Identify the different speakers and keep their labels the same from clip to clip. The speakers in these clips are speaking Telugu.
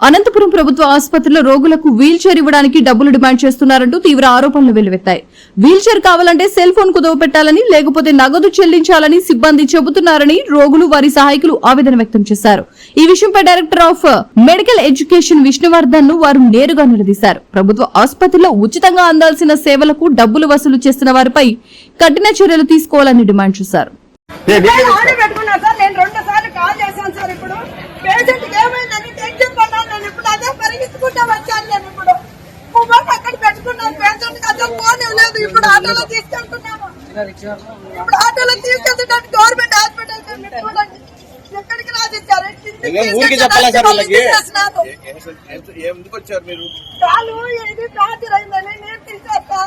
Speaker 1: అనంతపురం ప్రభుత్వ ఆసుపత్రిలో రోగులకు వీల్ చైర్ ఇవ్వడానికి డబ్బులు డిమాండ్ చేస్తున్నారంటూ తీవ్ర ఆరోపణలు వెల్లువెత్తాయి. వీల్ చైర్ కావాలంటే సెల్ ఫోన్ కుదవ పెట్టాలని, లేకపోతే నగదు చెల్లించాలని సిబ్బంది చెబుతున్నారని రోగులు, వారి సహాయకులు ఆవేదన వ్యక్తం చేశారు. ఈ విషయంపై director of medical education Vishnuvardhan ను వారు నేరుగా నిలదీశారు. ప్రభుత్వ ఆసుపత్రిలో ఉచితంగా అందాల్సిన సేవలకు డబ్బులు వసూలు చేస్తున్న వారిపై కఠిన చర్యలు తీసుకోవాలని డిమాండ్ చేశారు.
Speaker 2: ఇప్పుడు ఆటోలో తీసుకెళ్తున్నాము. ఇప్పుడు ఆటోలో తీసుకెళ్తున్నాను గవర్నమెంట్ హాస్పిటల్ ఎక్కడికి రాసిచ్చారు. కాలు ఇది ఫ్రాక్చర్ అయిందని నేను తీసేస్తా,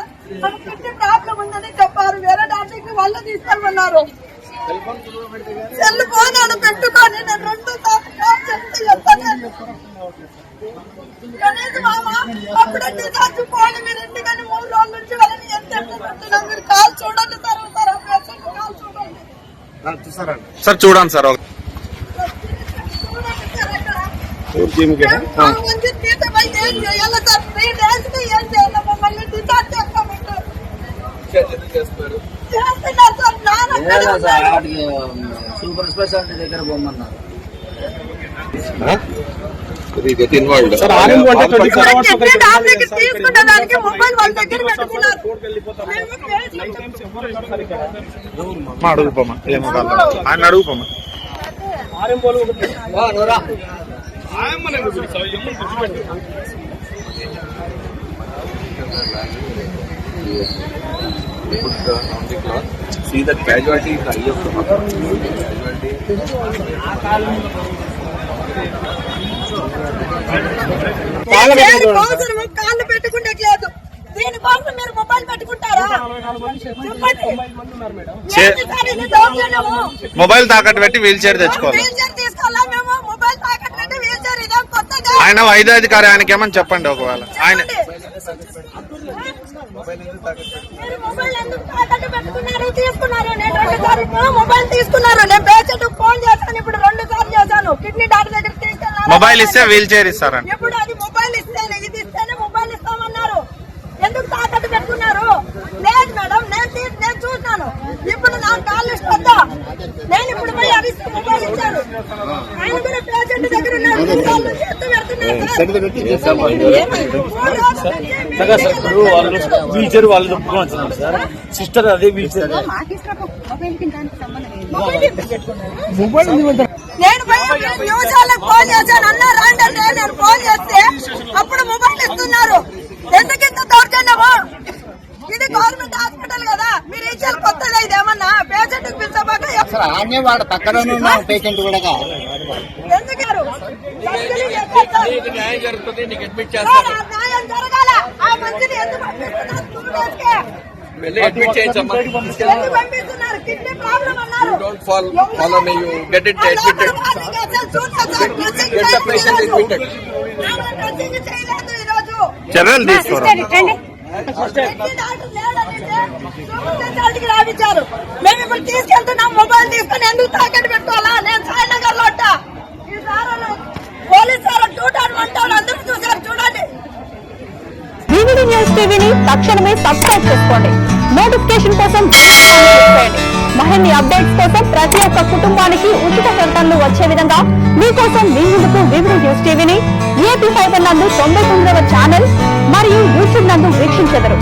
Speaker 2: మనకు పెద్ద ప్రాబ్లం ఉందని చెప్పారు. వేరే డాక్టర్కి వాళ్ళు తీసుకెళ్ళమన్నారు. సెల్ ఫోన్ అని పెట్టుకొని నేను 2 సార్లు మామ అప్పుడంటే చచ్చిపోవాలి. మీరు ఎందుకని 3 రోజుల నుంచి వాళ్ళని ఎంత మీరు కాల్ చూడండి
Speaker 3: సార్ చూడండి సార్
Speaker 2: మంచి తీసపై ఏం చేయాలి సార్? 3 days కి ఏం చేయాలి? మమ్మల్ని డిశ్చార్జ్ చేస్తున్నారు
Speaker 4: సూపర్ స్పెషాలిటీ దగ్గర పోమన్నారు.
Speaker 2: తీసుకున్నదానికి మొబైల్ వాళ్ళ దగ్గర పెట్టుకున్నారు.
Speaker 3: అడుగుపోమా ఆయన అడుగుపోమా
Speaker 5: See the casualty is high of
Speaker 2: కాళ్ళు పెట్టుకుంటలేదు. దీనికోసం మీరు మొబైల్ పెట్టుకుంటారా?
Speaker 3: మొబైల్ తాకట్టు పెట్టి వీల్ చైర్ తెచ్చుకోవాలి.
Speaker 2: వీల్ చైర్ తీసుకోవాలా మేము? మొబైల్ తాకట్టు పెట్టి వీల్ చైర్ ఇదే కొత్తగా.
Speaker 3: ఆయన వైద్యాధికారి, ఆయనకి ఏమని చెప్పండి. ఒకవేళ ఆయన
Speaker 2: మొబైల్ ఎందుకు తాకట్టు పెట్టుకున్నారు? తీసుకున్నారు. నేను 2 సార్లు మొబైల్ తీసుకున్నారు. నేను పేషెంట్ ఫోన్ చేశాను. ఇప్పుడు 2 సార్లు చేశాను. కిడ్నీ డాక్టర్ దగ్గర తీసుకెళ్ళాను.
Speaker 3: మొబైల్ ఇస్తే వీల్ చైర్ ఇస్తారండి.
Speaker 2: ఇప్పుడు అది మొబైల్ ఇస్తేనే, ఇది ఇస్తేనే మొబైల్ ఇస్తామన్నారు. ఎందుకు తాకట్టు పెట్టుకున్నారు? లేదు మేడం, నేను చూసినాను. ఇప్పుడు నా కాళ్ళు ఇష్టం. నేను ఇప్పుడు పోయి అరిస్తే మొబైల్ ఇచ్చాను. ఆయన కూడా పేషెంట్ దగ్గర ఉన్నారు.
Speaker 4: వీల్ చైర్ వాళ్ళు చెప్పుకోవచ్చు సార్. సిస్టర్ అదే వీల్ చైర్
Speaker 2: నేను న్యూసాలకు ఫోన్ చేశాను. అన్నారు అంటే నేను ఫోన్ చేస్తే అప్పుడు మొబైల్ ఇస్తున్నారు. ఎందుకు ఇంత దౌర్జన్యమో? ఇది గవర్నమెంట్ హాస్పిటల్ కదా. మీరు ఇచ్చేది కొత్తగా ఇదేమన్నా పేషెంట్ పిలిచబాక
Speaker 4: వాడు పక్కన పేషెంట్ కూడా
Speaker 2: ఎందుకు
Speaker 5: న్యాయం జరుగుతుంది. నీకు అడ్మిట్
Speaker 2: న్యాయం జరగాల. ఆ మంచిని ఎందుకు
Speaker 5: అడ్మిట్ చేయించమ్మా.
Speaker 2: పంపిస్తున్నారు? కిడ్నీ ప్రాబ్లం అన్నారు.
Speaker 5: Don't follow me. You get it admitted. Get the patient admitted.
Speaker 3: చర్యలు తీసుకోవాలి.
Speaker 2: రావించారు. మేము ఇప్పుడు తీసుకెళ్తున్నాం. మొబైల్ తీసుకుని ఎందుకు తాకట్టు పెట్టుకోవాలా? నేను సాయినగర్ లో ఈ సార్ పోలీస్ సార్ 2-1 అందరూ చూసారు. చూడండి.
Speaker 1: వివిడి న్యూస్ టీవీని తక్షణమే సబ్స్క్రైబ్ చేసుకోండి. నోటిఫికేషన్ కోసం చేయండి. మరిన్ని అప్డేట్స్ కోసం ప్రతి ఒక్క కుటుంబానికి ఉచిత ప్రకటనలు వచ్చే విధంగా మీకోసం మీ ముందుకు వివిడి న్యూస్ టీవీని ఏపీ 5 నందు 99వ ఛానల్ మరియు యూట్యూబ్ నందు వీక్షించెదరు.